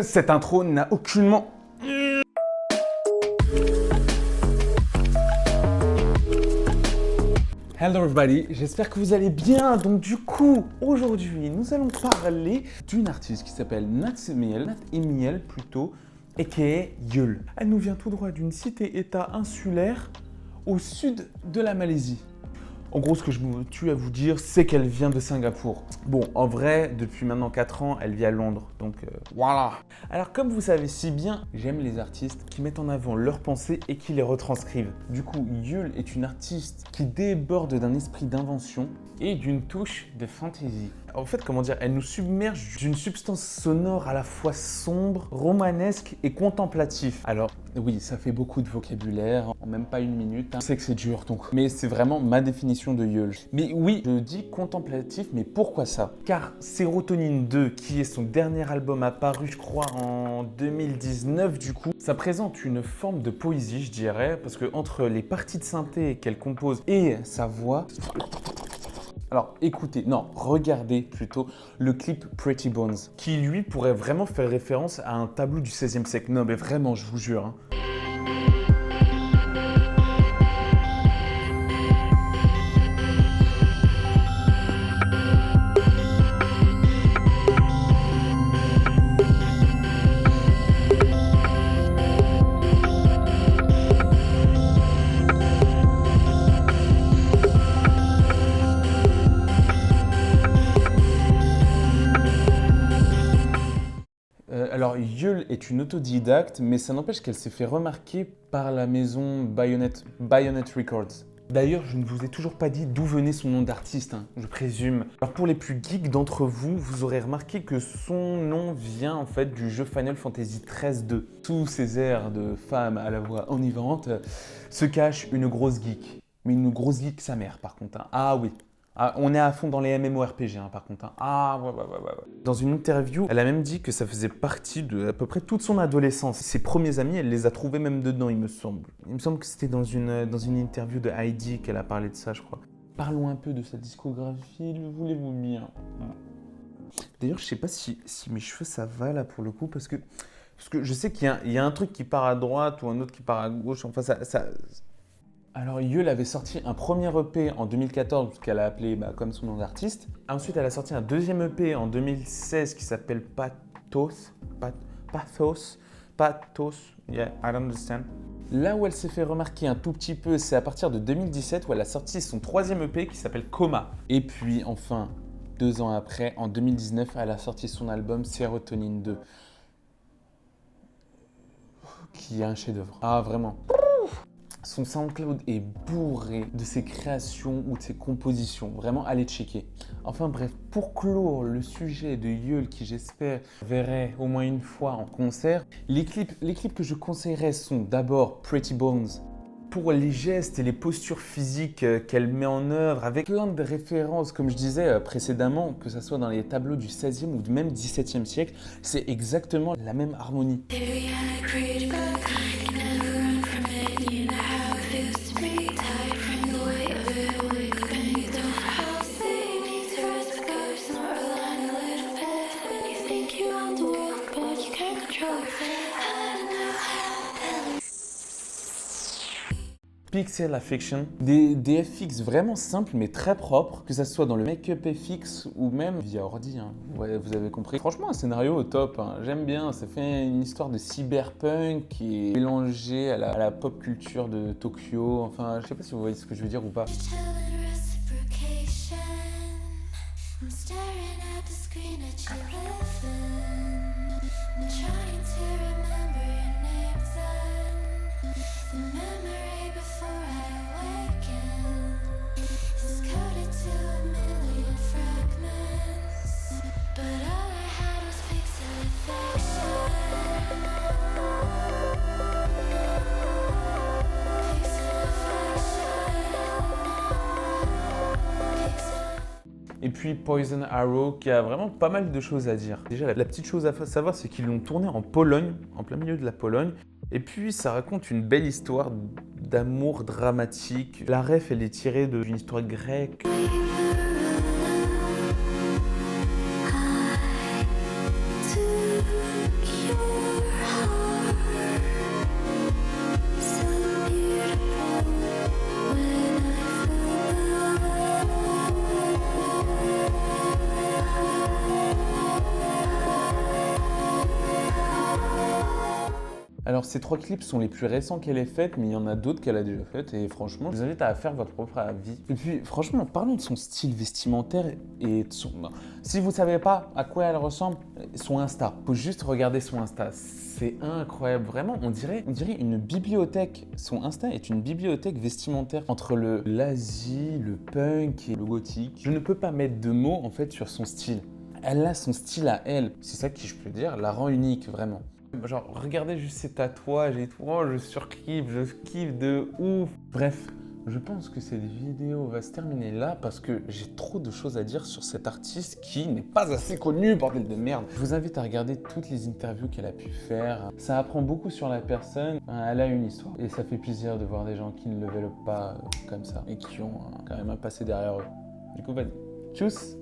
Cette intro n'a aucunement... Hello everybody, j'espère que vous allez bien. Donc du coup, aujourd'hui, nous allons parler d'une artiste qui s'appelle Nat Emiel plutôt, aka Yeol. Elle nous vient tout droit d'une cité-état insulaire au sud de la Malaisie. En gros, ce que je me tue à vous dire, c'est qu'elle vient de Singapour. Bon, en vrai, depuis maintenant 4 ans, elle vit à Londres, donc voilà. Alors, comme vous savez si bien, j'aime les artistes qui mettent en avant leurs pensées et qui les retranscrivent. Du coup, Yeol est une artiste qui déborde d'un esprit d'invention et d'une touche de fantaisie. En fait, comment dire, elle nous submerge d'une substance sonore à la fois sombre, romanesque et contemplatif. Alors, oui, ça fait beaucoup de vocabulaire, en même pas une minute. Je sais que c'est dur, donc. Mais c'est vraiment ma définition de Yeol. Mais oui, je dis contemplatif, mais pourquoi ça? Car Sérotonine 2, qui est son dernier album apparu, je crois, en 2019 du coup, ça présente une forme de poésie, je dirais, parce que entre les parties de synthé qu'elle compose et sa voix... Alors écoutez, non, regardez plutôt le clip Pretty Bones, qui lui pourrait vraiment faire référence à un tableau du XVIe siècle. Non mais vraiment, je vous jure. Alors, Yeol est une autodidacte, mais ça n'empêche qu'elle s'est fait remarquer par la maison Bayonet Records. D'ailleurs, je ne vous ai toujours pas dit d'où venait son nom d'artiste, je présume. Alors pour les plus geeks d'entre vous, vous aurez remarqué que son nom vient en fait du jeu Final Fantasy XIII-2. Sous ces airs de femme à la voix enivrante se cache une grosse geek. Mais une grosse geek sa mère par contre. Ah oui. Ah, on est à fond dans les MMORPG par contre. Ah ouais. Dans une interview, elle a même dit que ça faisait partie de à peu près toute son adolescence. Ses premiers amis, elle les a trouvés même dedans, il me semble. Il me semble que c'était dans une interview de Heidi qu'elle a parlé de ça, je crois. Parlons un peu de sa discographie, le voulez-vous bien? D'ailleurs, je sais pas si mes cheveux ça va là pour le coup, parce que je sais qu'il y a un truc qui part à droite ou un autre qui part à gauche. Enfin, ça... Alors, Yeol avait sorti un premier EP en 2014 qu'elle a appelé comme son nom d'artiste. Ensuite, elle a sorti un deuxième EP en 2016 qui s'appelle Pathos, yeah, I don't understand. Là où elle s'est fait remarquer un tout petit peu, c'est à partir de 2017 où elle a sorti son troisième EP qui s'appelle Coma. Et puis, enfin, 2 ans après, en 2019, elle a sorti son album Sérotonine 2, qui est un chef-d'œuvre. Ah, vraiment. Son SoundCloud est bourré de ses créations ou de ses compositions. Vraiment, allez checker. Enfin bref, pour clore le sujet de Yeol, qui j'espère verrai au moins une fois en concert, les clips que je conseillerais sont d'abord Pretty Bones, pour les gestes et les postures physiques qu'elle met en œuvre, avec plein de références, comme je disais précédemment, que ce soit dans les tableaux du 16e ou même 17e siècle, c'est exactement la même harmonie. Pixel Affection, des FX vraiment simples mais très propres, que ça soit dans le make-up FX ou même via ordi, Ouais, vous avez compris. Franchement, un scénario au top, j'aime bien, ça fait une histoire de cyberpunk qui est mélangée à la pop culture de Tokyo, enfin, je sais pas si vous voyez ce que je veux dire ou pas. Et puis Poison Arrow, qui a vraiment pas mal de choses à dire. Déjà, la petite chose à savoir, c'est qu'ils l'ont tourné en Pologne, en plein milieu de la Pologne. Et puis, ça raconte une belle histoire d'amour dramatique. La ref, elle est tirée d'une histoire grecque. Alors, ces 3 clips sont les plus récents qu'elle ait faites, mais il y en a d'autres qu'elle a déjà faites. Et franchement, je vous invite à faire votre propre avis. Et puis, franchement, parlons de son style vestimentaire et de son... Non. Si vous ne savez pas à quoi elle ressemble, son Insta. Faut juste regarder son Insta. C'est incroyable, vraiment. On dirait une bibliothèque. Son Insta est une bibliothèque vestimentaire entre l'Asie, le punk et le gothique. Je ne peux pas mettre de mots en fait sur son style. Elle a son style à elle. C'est ça qui, je peux dire, la rend unique, vraiment. Genre, regardez juste ses tatouages et tout. Oh, je surkiffe, je kiffe de ouf. Bref, je pense que cette vidéo va se terminer là parce que j'ai trop de choses à dire sur cet artiste qui n'est pas assez connu, bordel de merde. Je vous invite à regarder toutes les interviews qu'elle a pu faire. Ça apprend beaucoup sur la personne. Elle a une histoire. Et ça fait plaisir de voir des gens qui ne le développent pas comme ça et qui ont quand même un passé derrière eux. Du coup, vas-y. Tchuss!